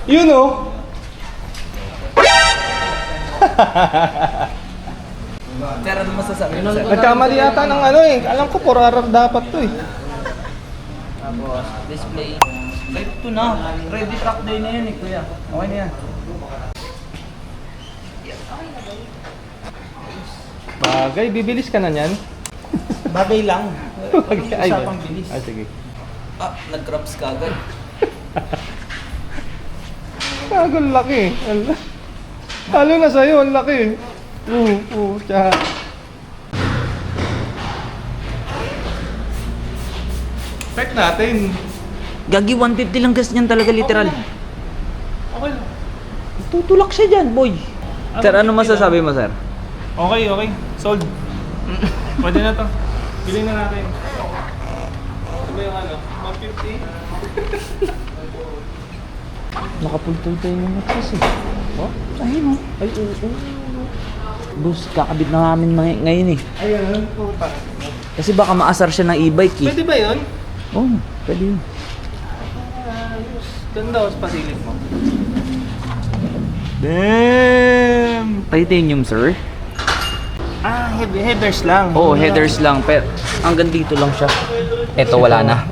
Yun oh. Pero ano masasabi mo, sir? Nagkamali yata ng ano eh. Alam ko 4 dapat to eh. Tapos, display. Type 2 na. Ready track day na yun eh, kuya. Okay na yan. Bagay, bibilis ka na niyan. Bagay lang. Ay, Usapang bilis. Ay, sige. Ah, nag-craps ka agad. Ang laki. Halo na sa'yo, ang laki. Tsaka. Check natin. Gagi, 150 lang gas niyan talaga, literal. Okay lang. Tutulak siya dyan, boy. Sir, ano masasabi mo, sir? Okay. Sold. Pwede na to. Bilhin na natin. Ano ba yung ano? 150? Nakapultol tayo ng matras eh. Oh? Ayun oh. Ay, oo. Boss, kakabit na namin ngayon eh. Ayun, puta. Kasi baka maasar siya ng e-bike eh. Pwede ba yun? Oo, pwede yun. Ayos. Ganda ako sa pasilip mo. Damn! Titanium, sir? Ah, headers lang. Oo, headers lang. Pero hanggang dito lang siya. Eto, wala na.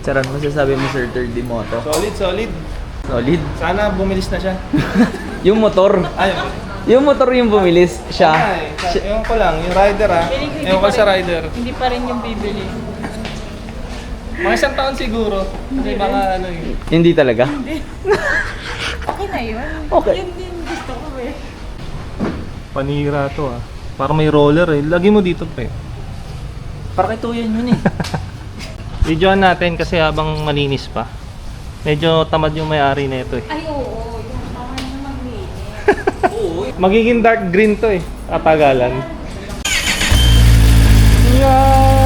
Sir, ano masasabi mo, sir? 3D moto. Solid. Solid. Sana bumilis na siya. Yung motor. Ayun. Yung motor yung bumilis siya. Ewan ko lang, yung rider Ewan ko sa rider. Hindi pa rin yung bibili. Mga 1 taon siguro. Kasi mga ano eh. Hindi talaga. Okay na yun. Okay. Yun din gusto ko eh. Panira to ah. Parang may roller eh. Lagi mo dito pre. Para kay Tuyan yun eh. Videoan natin kasi habang malinis pa. Medyo tamad yung may-ari na ito eh. Ay, oo. Yung tama na maglinis. Oo. Magiging dark green to eh. Katagalan. Yeah!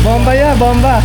Bomba ya, bomba!